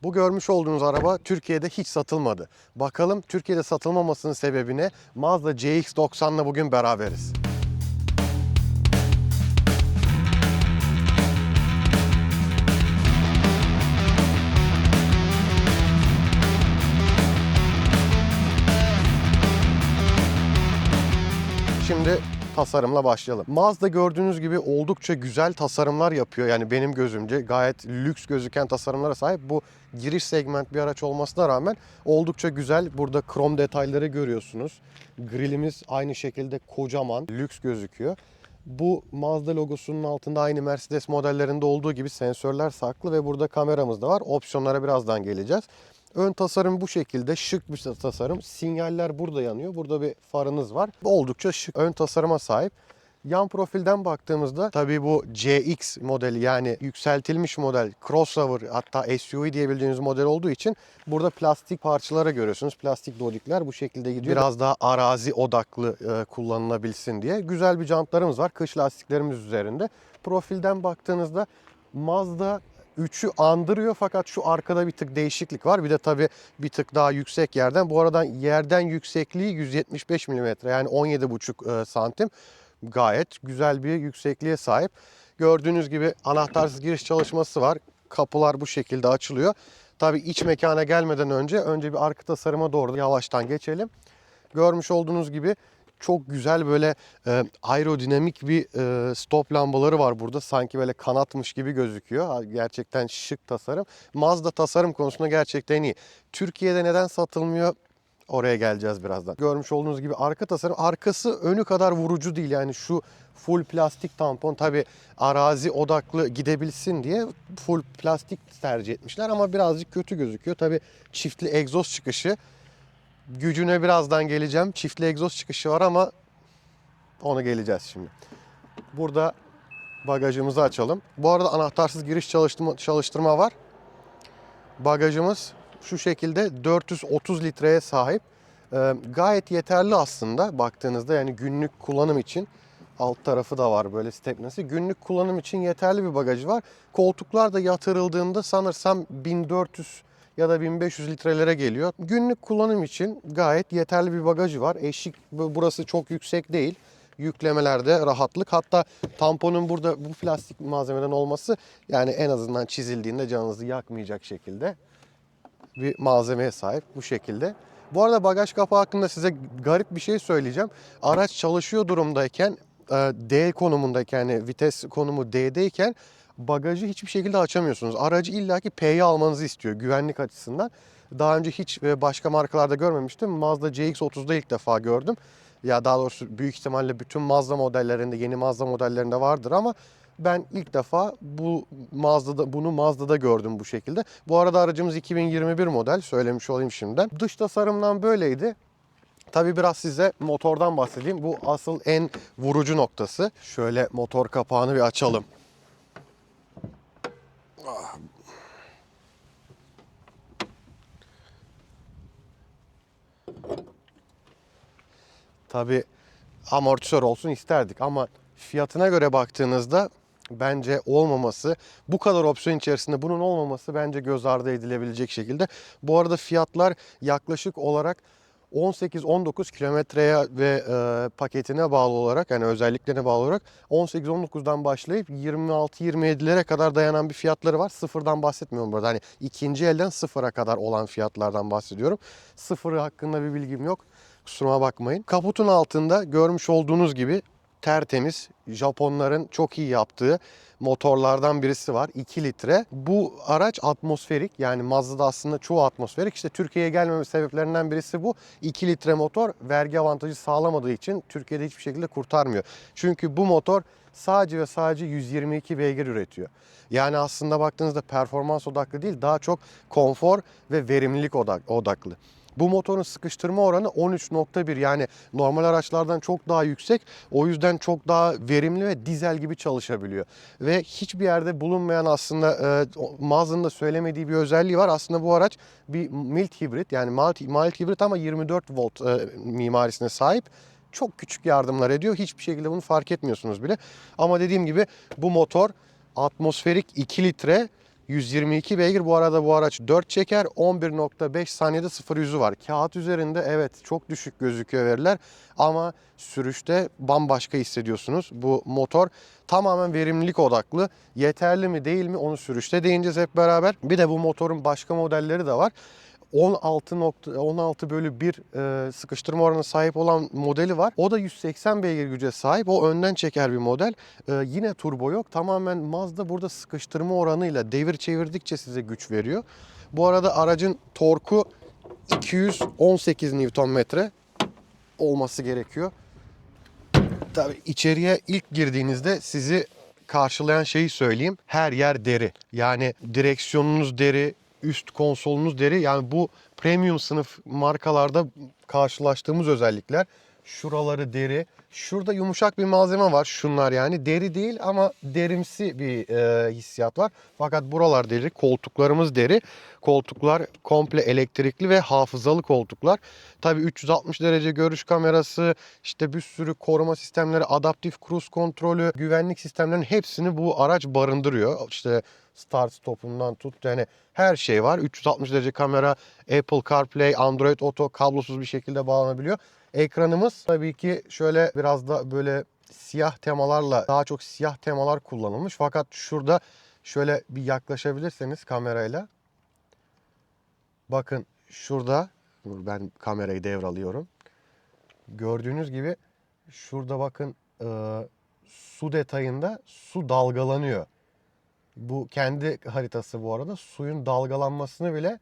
Bu görmüş olduğunuz araba Türkiye'de hiç satılmadı. Bakalım Türkiye'de satılmamasının sebebi ne? Mazda CX-90'la bugün beraberiz. Şimdi tasarımla başlayalım. Mazda gördüğünüz gibi oldukça güzel tasarımlar yapıyor. Yani benim gözümce gayet lüks gözüken tasarımlara sahip. Bu giriş segment bir araç olmasına rağmen oldukça güzel. Burada krom detayları görüyorsunuz. Grillimiz aynı şekilde kocaman, lüks gözüküyor. Bu Mazda logosunun altında aynı Mercedes modellerinde olduğu gibi sensörler saklı ve burada kameramız da var. Opsiyonlara birazdan geleceğiz. Ön tasarım bu şekilde şık bir tasarım. Sinyaller burada yanıyor. Burada bir farınız var. Oldukça şık ön tasarıma sahip. Yan profilden baktığımızda tabii bu CX modeli yani yükseltilmiş model, crossover hatta SUV diyebileceğiniz model olduğu için burada plastik parçalara görüyorsunuz. Plastik dodikler bu şekilde gidiyor. Biraz daha arazi odaklı kullanılabilsin diye. Güzel bir jantlarımız var. Kış lastiklerimiz üzerinde. Profilden baktığınızda Mazda 3'ü andırıyor fakat şu arkada bir tık değişiklik var. Bir de tabii bir tık daha yüksek yerden. Bu arada yerden yüksekliği 175 mm yani 17,5 santim. Gayet güzel bir yüksekliğe sahip. Gördüğünüz gibi anahtarsız giriş çalışması var. Kapılar bu şekilde açılıyor. Tabii iç mekana gelmeden önce bir arka tasarıma doğru yavaştan geçelim. Görmüş olduğunuz gibi çok güzel böyle aerodinamik bir stop lambaları var burada. Sanki böyle kanatmış gibi gözüküyor. Gerçekten şık tasarım. Mazda tasarım konusunda gerçekten iyi. Türkiye'de neden satılmıyor? Oraya geleceğiz birazdan. Görmüş olduğunuz gibi arka tasarım. Arkası önü kadar vurucu değil. Yani şu full plastik tampon tabi arazi odaklı gidebilsin diye full plastik tercih etmişler. Ama birazcık kötü gözüküyor. Tabi çiftli egzoz çıkışı. Gücüne birazdan geleceğim. Çiftli egzoz çıkışı var ama ona geleceğiz şimdi. Burada bagajımızı açalım. Bu arada anahtarsız giriş çalıştırma var. Bagajımız şu şekilde 430 litreye sahip. Gayet yeterli aslında baktığınızda yani günlük kullanım için. Alt tarafı da var böyle stepnesi. Günlük kullanım için yeterli bir bagajı var. Koltuklar da yatırıldığında sanırsam 1400 ya da 1500 litrelere geliyor. Günlük kullanım için gayet yeterli bir bagajı var. Eşik burası çok yüksek değil. Yüklemelerde rahatlık. Hatta tamponun burada bu plastik malzemeden olması yani en azından çizildiğinde canınızı yakmayacak şekilde bir malzemeye sahip bu şekilde. Bu arada bagaj kapağı hakkında size garip bir şey söyleyeceğim. Araç çalışıyor durumdayken D konumundayken yani vites konumu D'deyken bagajı hiçbir şekilde açamıyorsunuz. Aracı illaki P'ye almanızı istiyor güvenlik açısından. Daha önce hiç başka markalarda görmemiştim. Mazda CX-30'da ilk defa gördüm. Ya daha doğrusu büyük ihtimalle bütün Mazda modellerinde, yeni Mazda modellerinde vardır ama ben ilk defa bunu Mazda'da gördüm bu şekilde. Bu arada aracımız 2021 model, söylemiş olayım şimdiden. Dış tasarımdan böyleydi. Tabii biraz size motordan bahsedeyim. Bu asıl en vurucu noktası. Şöyle motor kapağını bir açalım. Tabii amortisör olsun isterdik ama fiyatına göre baktığınızda bence olmaması, bu kadar opsiyon içerisinde bunun olmaması bence göz ardı edilebilecek şekilde. Bu arada fiyatlar yaklaşık olarak 18-19 kilometreye ve paketine bağlı olarak yani özelliklerine bağlı olarak 18-19'dan başlayıp 26-27'lere kadar dayanan bir fiyatları var. Sıfırdan bahsetmiyorum burada. Hani ikinci elden sıfıra kadar olan fiyatlardan bahsediyorum. Sıfırı hakkında bir bilgim yok. Kusuruma bakmayın. Kaputun altında görmüş olduğunuz gibi tertemiz Japonların çok iyi yaptığı motorlardan birisi var. 2 litre. Bu araç atmosferik yani Mazda'da aslında çoğu atmosferik. İşte Türkiye'ye gelmeme sebeplerinden birisi bu. 2 litre motor vergi avantajı sağlamadığı için Türkiye'de hiçbir şekilde kurtarmıyor. Çünkü bu motor sadece ve sadece 122 beygir üretiyor. Yani aslında baktığınızda performans odaklı değil daha çok konfor ve verimlilik odaklı. Bu motorun sıkıştırma oranı 13,1 yani normal araçlardan çok daha yüksek. O yüzden çok daha verimli ve dizel gibi çalışabiliyor. Ve hiçbir yerde bulunmayan aslında Mazda'nın da söylemediği bir özelliği var. Aslında bu araç bir mild hibrit yani mild hibrit ama 24 volt mimarisine sahip. Çok küçük yardımlar ediyor. Hiçbir şekilde bunu fark etmiyorsunuz bile. Ama dediğim gibi bu motor atmosferik 2 litre 122 beygir. Bu arada bu araç 4 çeker. 11.5 saniyede 0-100'ü var. Kağıt üzerinde evet çok düşük gözüküyor veriler ama sürüşte bambaşka hissediyorsunuz. Bu motor tamamen verimlilik odaklı. Yeterli mi değil mi onu sürüşte değineceğiz hep beraber. Bir de bu motorun başka modelleri de var. 16 bölü 1 sıkıştırma oranına sahip olan modeli var. O da 180 beygir güce sahip. O önden çeker bir model. Yine turbo yok. Tamamen Mazda burada sıkıştırma oranıyla devir çevirdikçe size güç veriyor. Bu arada aracın torku 218 Nm olması gerekiyor. Tabii içeriye ilk girdiğinizde sizi karşılayan şeyi söyleyeyim. Her yer deri. Yani direksiyonunuz deri, üst konsolunuz deri. Yani bu premium sınıf markalarda karşılaştığımız özellikler. Şuraları deri. Şurada yumuşak bir malzeme var. Şunlar yani deri değil ama derimsi bir hissiyat var. Fakat buralar deri. Koltuklarımız deri. Koltuklar komple elektrikli ve hafızalı koltuklar. Tabii 360 derece görüş kamerası, işte bir sürü koruma sistemleri, adaptif cruise kontrolü, güvenlik sistemlerinin hepsini bu araç barındırıyor. İşte start stopundan tut yani her şey var. 360 derece kamera, Apple CarPlay, Android Auto kablosuz bir şekilde bağlanabiliyor. Ekranımız tabii ki şöyle biraz da böyle siyah temalarla, daha çok siyah temalar kullanılmış. Fakat şurada şöyle bir yaklaşabilirseniz kamerayla. Bakın şurada, ben kamerayı devralıyorum. Gördüğünüz gibi şurada bakın su detayında su dalgalanıyor. Bu kendi haritası bu arada. Suyun dalgalanmasını bile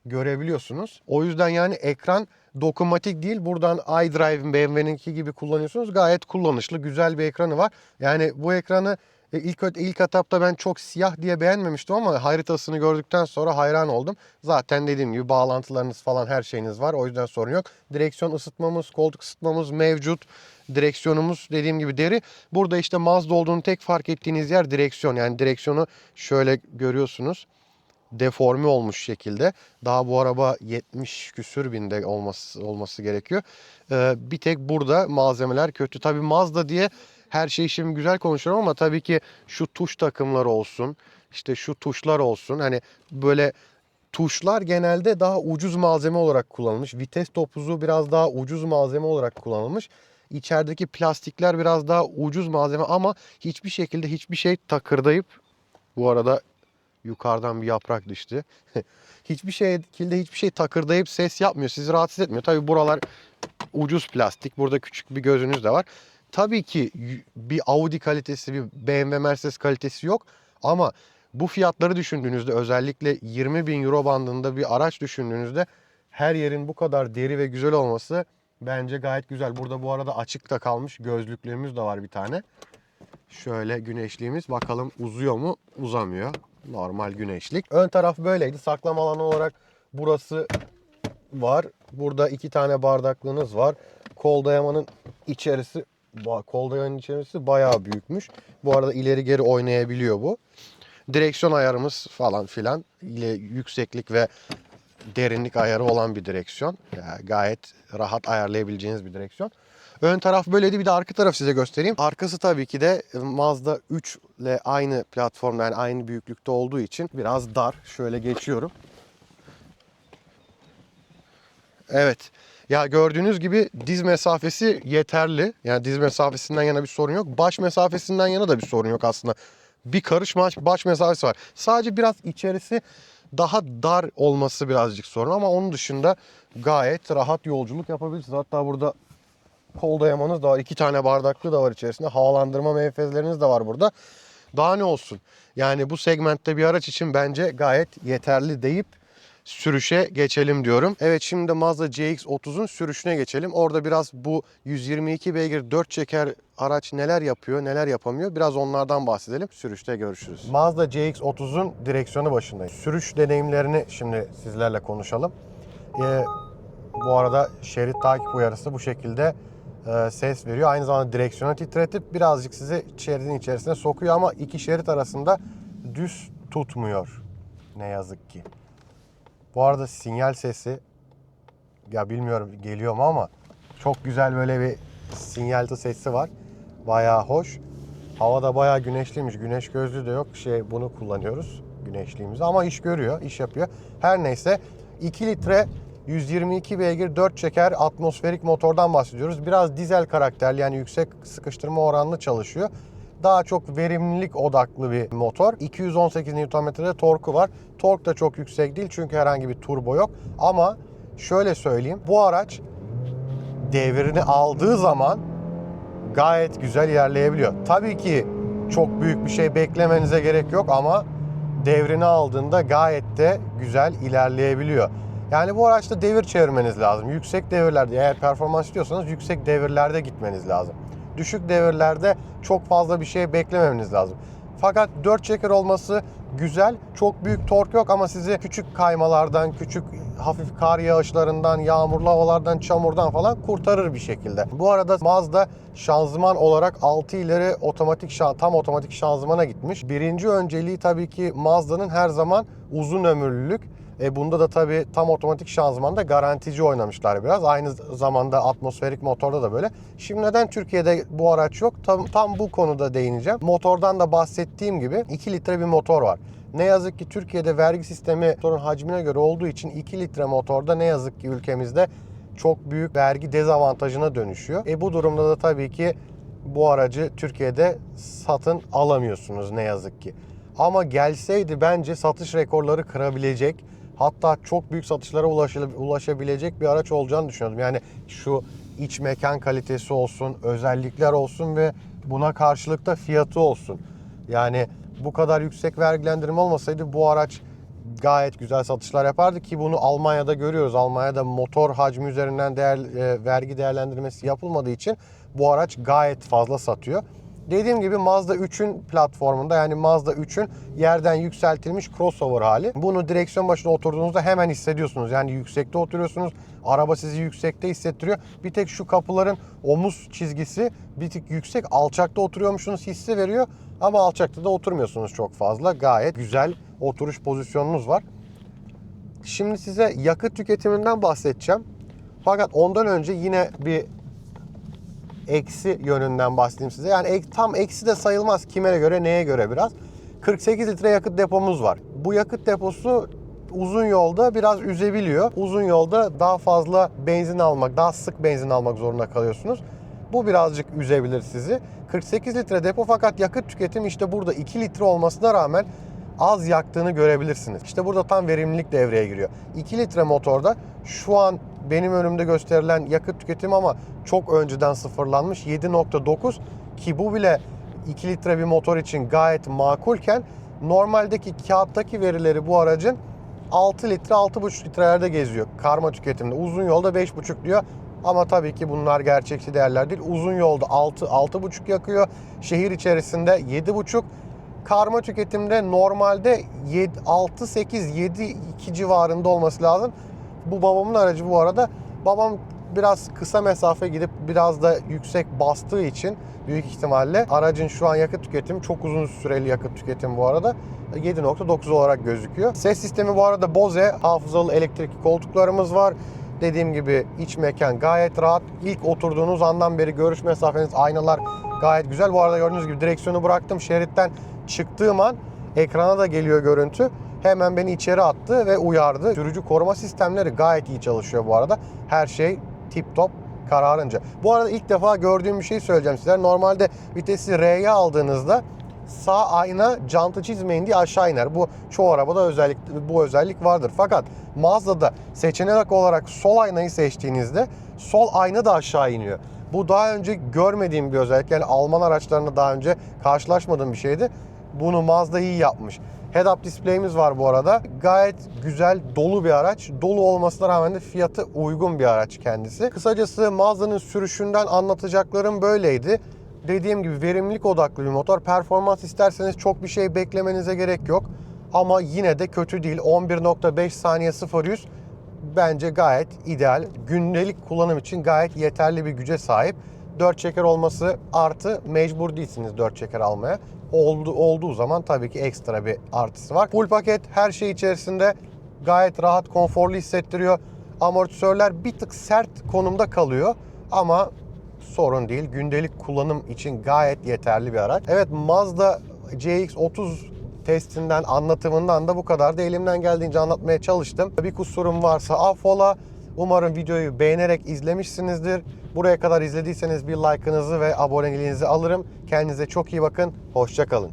görebiliyorsunuz. O yüzden yani ekran dokunmatik değil. Buradan iDrive, BMW'ninki gibi kullanıyorsunuz. Gayet kullanışlı, güzel bir ekranı var. Yani bu ekranı ilk etapta ben çok siyah diye beğenmemiştim ama haritasını gördükten sonra hayran oldum. Zaten dediğim gibi bağlantılarınız falan her şeyiniz var. O yüzden sorun yok. Direksiyon ısıtmamız, koltuk ısıtmamız mevcut. Direksiyonumuz dediğim gibi deri. Burada işte Mazda olduğunu tek fark ettiğiniz yer direksiyon. Yani direksiyonu şöyle görüyorsunuz. Deforme olmuş şekilde. Daha bu araba 70 küsür binde olması gerekiyor. Bir tek burada malzemeler kötü. Tabii Mazda diye her şey şimdi güzel konuşuyorum ama tabii ki şu tuş takımları olsun, işte şu tuşlar olsun. Hani böyle tuşlar genelde daha ucuz malzeme olarak kullanılmış. Vites topuzu biraz daha ucuz malzeme olarak kullanılmış. İçerideki plastikler biraz daha ucuz malzeme ama hiçbir şekilde hiçbir şey takırdayıp, bu arada yukarıdan bir yaprak düştü. Hiçbir şekilde hiçbir şey takırdayıp ses yapmıyor. Sizi rahatsız etmiyor. Tabii buralar ucuz plastik. Burada küçük bir gözünüz de var. Tabii ki bir Audi kalitesi, bir BMW Mercedes kalitesi yok. Ama bu fiyatları düşündüğünüzde, özellikle 20 bin euro bandında bir araç düşündüğünüzde her yerin bu kadar deri ve güzel olması bence gayet güzel. Burada bu arada açıkta kalmış gözlüklüğümüz de var bir tane. Şöyle güneşliğimiz, bakalım uzuyor mu? Uzamıyor. Normal güneşlik. Ön taraf böyleydi. Saklama alanı olarak burası var. Burada 2 tane bardaklığınız var. Kol dayamanın içerisi, kol dayamanın içerisi bayağı büyükmüş. Bu arada ileri geri oynayabiliyor bu. Direksiyon ayarımız falan filan. Yükseklik ve derinlik ayarı olan bir direksiyon. Yani gayet rahat ayarlayabileceğiniz bir direksiyon. Ön taraf böyleydi. Bir de arka taraf size göstereyim. Arkası tabii ki de Mazda 3 ile aynı platformda, yani aynı büyüklükte olduğu için biraz dar. Şöyle geçiyorum. Evet. Ya gördüğünüz gibi diz mesafesi yeterli. Yani diz mesafesinden yana bir sorun yok. Baş mesafesinden yana da bir sorun yok aslında. Bir karış baş mesafesi var. Sadece biraz içerisi daha dar olması birazcık sorun ama onun dışında gayet rahat yolculuk yapabilirsiniz. Hatta burada kol dayamanız da var. 2 tane bardaklı da var içerisinde. Havalandırma menfezleriniz de var burada. Daha ne olsun? Yani bu segmentte bir araç için bence gayet yeterli deyip sürüşe geçelim diyorum. Evet, şimdi de Mazda CX-30'un sürüşüne geçelim. Orada biraz bu 122 beygir 4 çeker araç neler yapıyor, neler yapamıyor, biraz onlardan bahsedelim. Sürüşte görüşürüz. Mazda CX-30'un direksiyonu başındayım. Sürüş deneyimlerini şimdi sizlerle konuşalım. Bu arada şerit takip uyarısı bu şekilde ses veriyor. Aynı zamanda direksiyonu titretip birazcık sizi şeridin içerisine sokuyor ama iki şerit arasında düz tutmuyor. Ne yazık ki. Bu arada sinyal sesi, ya bilmiyorum geliyor mu ama çok güzel böyle bir sinyal sesi var. Bayağı hoş. Hava da bayağı güneşliymiş. Güneş gözlüğü de yok. Bunu kullanıyoruz. güneşliğimizi ama iş görüyor, iş yapıyor. Her neyse 2 litre 122 beygir 4 çeker atmosferik motordan bahsediyoruz. Biraz dizel karakterli, yani yüksek sıkıştırma oranlı çalışıyor. Daha çok verimlilik odaklı bir motor. 218 Nm'de torku var. Tork da çok yüksek değil çünkü herhangi bir turbo yok. Ama şöyle söyleyeyim, bu araç devrini aldığı zaman gayet güzel ilerleyebiliyor. Tabii ki çok büyük bir şey beklemenize gerek yok ama devrini aldığında gayet de güzel ilerleyebiliyor. Yani bu araçta devir çevirmeniz lazım. Yüksek devirlerde, eğer performans istiyorsanız yüksek devirlerde gitmeniz lazım. Düşük devirlerde çok fazla bir şey beklememeniz lazım. Fakat 4 çeker olması güzel. Çok büyük tork yok ama sizi küçük kaymalardan, küçük hafif kar yağışlarından, yağmurlu havalardan, çamurdan falan kurtarır bir şekilde. Bu arada Mazda şanzıman olarak 6 ileri tam otomatik şanzımana gitmiş. Birinci önceliği tabii ki Mazda'nın her zaman uzun ömürlülük. Bunda da tabii tam otomatik şanzımanda garantici oynamışlar biraz. Aynı zamanda atmosferik motorda da böyle. Şimdi neden Türkiye'de bu araç yok? Tam bu konuda değineceğim. Motordan da bahsettiğim gibi 2 litre bir motor var. Ne yazık ki Türkiye'de vergi sistemi motorun hacmine göre olduğu için 2 litre motorda ne yazık ki ülkemizde çok büyük vergi dezavantajına dönüşüyor. Bu durumda da tabii ki bu aracı Türkiye'de satın alamıyorsunuz ne yazık ki. Ama gelseydi bence satış rekorları kırabilecek, hatta çok büyük satışlara ulaşabilecek bir araç olacağını düşünüyordum. Yani şu iç mekan kalitesi olsun, özellikler olsun ve buna karşılık da fiyatı olsun. Yani bu kadar yüksek vergilendirme olmasaydı bu araç gayet güzel satışlar yapardı ki bunu Almanya'da görüyoruz. Almanya'da motor hacmi üzerinden vergi değerlendirmesi yapılmadığı için bu araç gayet fazla satıyor. Dediğim gibi Mazda 3'ün platformunda, yani Mazda 3'ün yerden yükseltilmiş crossover hali. Bunu direksiyon başına oturduğunuzda hemen hissediyorsunuz. Yani yüksekte oturuyorsunuz. Araba sizi yüksekte hissettiriyor. Bir tek şu kapıların omuz çizgisi bir tık yüksek. Alçakta oturuyormuşsunuz hissi veriyor. Ama alçakta da oturmuyorsunuz çok fazla. Gayet güzel oturuş pozisyonunuz var. Şimdi size yakıt tüketiminden bahsedeceğim. Fakat ondan önce yine bir eksi yönünden bahsedeyim size. Yani tam eksi de sayılmaz, kime göre neye göre biraz. 48 litre yakıt depomuz var. Bu yakıt deposu uzun yolda biraz üzebiliyor. Uzun yolda daha fazla benzin almak, daha sık benzin almak zorunda kalıyorsunuz. Bu birazcık üzebilir sizi. 48 litre depo fakat yakıt tüketimi işte burada 2 litre olmasına rağmen az yaktığını görebilirsiniz. İşte burada tam verimlilik devreye giriyor. 2 litre motorda şu an benim önümde gösterilen yakıt tüketimi ama çok önceden sıfırlanmış 7.9 ki bu bile 2 litre bir motor için gayet makulken normaldeki kağıttaki verileri bu aracın 6 litre 6.5 litrelerde geziyor karma tüketimde. Uzun yolda 5.5 diyor ama tabii ki bunlar gerçekçi değerler değil. Uzun yolda 6-6.5 yakıyor. Şehir içerisinde 7.5. Karma tüketimde normalde 6-8-7-2 civarında olması lazım. Bu babamın aracı bu arada. Babam biraz kısa mesafe gidip biraz da yüksek bastığı için büyük ihtimalle aracın şu an yakıt tüketimi çok uzun süreli yakıt tüketimi bu arada 7.9 olarak gözüküyor. Ses sistemi bu arada Bose hafızalı elektrikli koltuklarımız var. Dediğim gibi iç mekan gayet rahat. İlk oturduğunuz andan beri görüş mesafeniz, aynalar gayet güzel. Bu arada gördüğünüz gibi direksiyonu bıraktım. Şeritten çıktığım an ekrana da geliyor görüntü. Hemen beni içeri attı ve uyardı. Sürücü koruma sistemleri gayet iyi çalışıyor bu arada. Her şey tip top kararınca. Bu arada ilk defa gördüğüm bir şey söyleyeceğim size. Normalde vitesi R'ye aldığınızda sağ ayna jantı çizmeyin diye aşağı iner. Bu çoğu arabada bu özellik vardır. Fakat Mazda'da seçenek olarak sol aynayı seçtiğinizde sol ayna da aşağı iniyor. Bu daha önce görmediğim bir özellik. Yani Alman araçlarında daha önce karşılaşmadığım bir şeydi. Bunu Mazda iyi yapmış. Head-up display'imiz var bu arada. Gayet güzel, dolu bir araç. Dolu olmasına rağmen de fiyatı uygun bir araç kendisi. Kısacası Mazda'nın sürüşünden anlatacaklarım böyleydi. Dediğim gibi verimlilik odaklı bir motor. Performans isterseniz çok bir şey beklemenize gerek yok. Ama yine de kötü değil. 11.5 saniye 0-100 bence gayet ideal. Gündelik kullanım için gayet yeterli bir güce sahip. 4 çeker olması artı, mecbur değilsiniz 4 çeker almaya. Olduğu zaman tabii ki ekstra bir artısı var. Full paket her şey içerisinde gayet rahat, konforlu hissettiriyor. Amortisörler bir tık sert konumda kalıyor ama sorun değil. Gündelik kullanım için gayet yeterli bir araç. Evet, Mazda CX-30 testinden, anlatımından da bu kadar da elimden geldiğince anlatmaya çalıştım. Bir kusurum varsa affola. Umarım videoyu beğenerek izlemişsinizdir. Buraya kadar izlediyseniz bir like'ınızı ve aboneliğinizi alırım. Kendinize çok iyi bakın. Hoşça kalın.